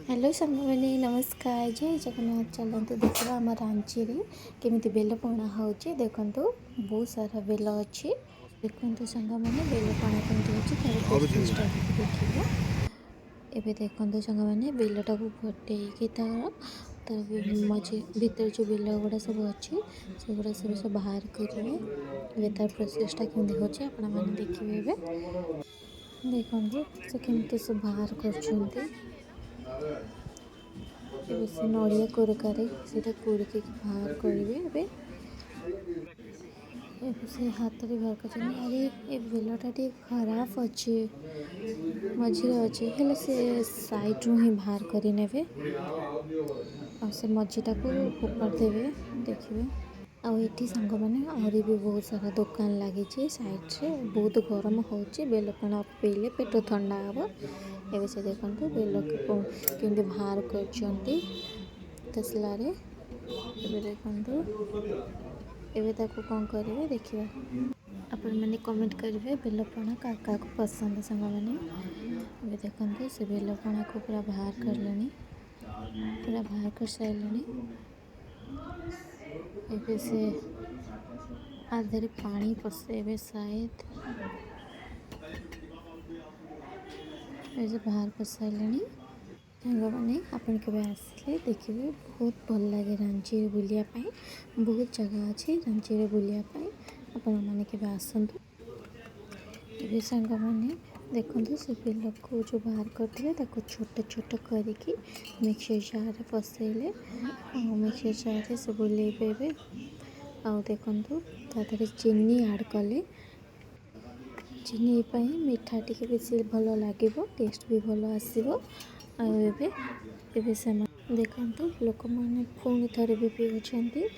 Hello सामने नमस्कार जय जगन्नाथ। चलते देखा आम रांची केमी बेल पणा हो देखु बहुत सारा बेल अच्छी देखते सांग मैंने बेल पणा कमी देखिए एवं देखते सांग मैंने बेलटा को फटे तार मझे भीतर जो बेल गुड़ा सब अच्छी से गुड़ा सब बाहर करेंगे तार प्रोसेसटा केमी हो देखिए देखते से केमती सब बाहर कर से नड़िया कोरकारे से कोरिक बाहर करेंगे से हाथ में बाहर कर अरे ये बेलटा टे खराब अच्छे मझे अच्छे हेले से साइड्रु ही बाहर करे से मझीटा को फोपाड़ देवे देखिए आठी सांग मैंने आहरी भी बहुत सारा दुकान लगी साइड्रे बहुत गरम हो बेलपणा पीले पेट ठंडा हम एवं से देखते बेल के बाहर कर तसला देखते एवं कौन करेंगे देखिए आपण मैंने कमेंट करेंगे बेलपणा क्या क्या पसंद सांग मैंने देखते से बेलपणा को पूरा बाहर कर लेनी पूरा बाहर कर सारे एवं से आधे पानी पसेबे शायद ऐसे बाहर कर सारे सांग मैंने आपन के आसिले देखिए बहुत भल लगे रांची बुलियापाई बहुत जगह अच्छी रांची बुलियापाई आपण मैंने के आसतु ये सांग मैंने देखते से बेल को जो बाहर करते छोट छोट करके मिक्सर जार पसैले मिक्सर जार से बुलेबे आउ देखु तादे चीनी ऐड कले चीनी मीठा टी बेसी भल लगे टेस्ट भी भल आसो से देखु लोक मैंने पुणी थे भी पीछे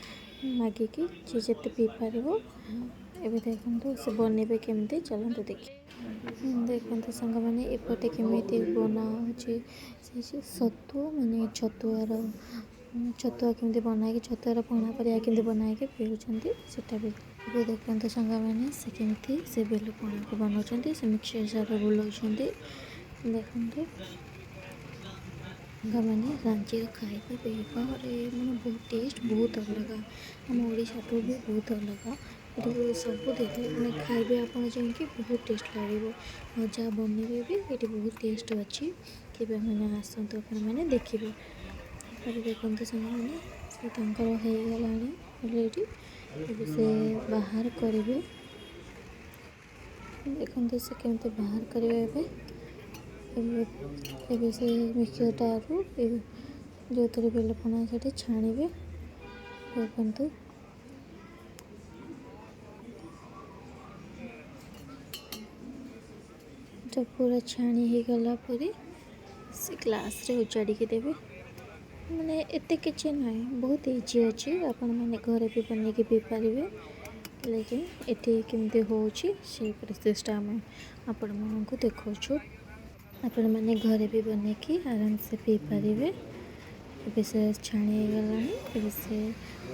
मागिकी जी जिते पी पार एवं देखु से बनइबे केमती चलते देखिए देखते सांग मैंने एपटे केमी बना सतु माने छतुआ केमती बनाई छतुआर पणा पर केमती बनाई पीऊँच से भी देखते सांग मैंने से केमती से बेल पणा को बनाऊँ से मिक्सर जार बुलाऊँ देखते मैंने रांची खाଇବା पिଇବା मैंने बहुत टेस्ट बहुत अलग आम ओडिशा तो भी बहुत अलग ये सब देखे मैंने खाइबे आपड़ जाकि बहुत टेस्ट लगे मजा बनइबे भी ये बहुत टेस्ट अच्छी कि मैंने आसतु मैंने देखिए देखते सांग मैंने से ऑलरेडी से बाहर करेंगे देखते से केमती बाहर करेंगे एवं से मिक्सर टारू जो थे बेलपणा से छाणिबे देखु जब पूरा छाणी हो गला से ग्लास रे उजाड़ी के देवे मैंने एते किसी ना बहुत इजी अच्छी आपण मैंने घरे भी बन पी पारे लेकिन एटी केमती हो प्रोसेसटा आम आपण मानक देखु आपण मैंने घरे भी बन कि आराम से पी पारे ए से छाणी गला से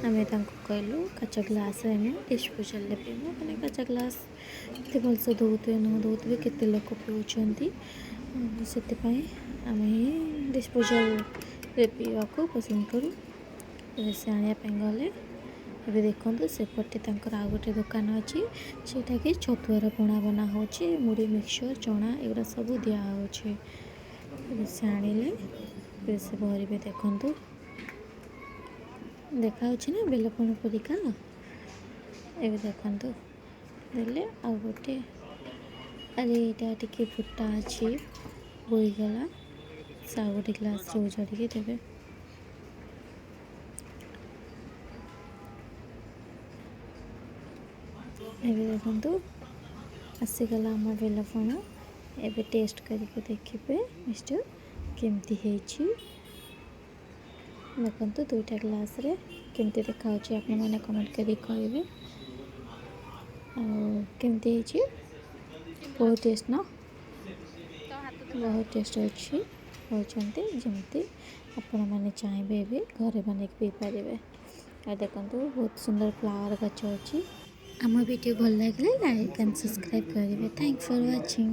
आम कहलु काच ग्लास डिस्पोजाल पीमु मैंने काच ग्लास के भलसे दौथे न दौथे केते लोक पीउछंती से आम डिस्पोजाल पीवा को पसंद करूँ से आने गले ए देखते सेपटे आउ गोटे दुकान अच्छी सेटा कि छतुआर पणा बना हो मुड़ी मिक्सचर चना एगुड़ा सब दिहे से आनिले से भरवे देखु देखा ना बेलपण परिका ए देखु देले आ गोटे अरे यहाँ टी फुटा अच्छी बोईगला से आ गोटे ग्लास उजाड़ी देवे एवं देखु आसीगला आम बेलपण एवं टेस्ट करके देखिए मिस्टर केमती देखु दुईटा ग्लास रे केमती देखा आप मैंने कमेंट कर कहे केमती बहुत टेस्ट ना बहुत टेस्ट अच्छी होती जमती आपण मैंने चाहिए भी घरे बन पी पारे देखु बहुत सुंदर फ्लावर गच अच्छी आम वीडियो भल लगे लाइक एंड सब्सक्राइब करेंगे थैंक्स फॉर वाचिंग।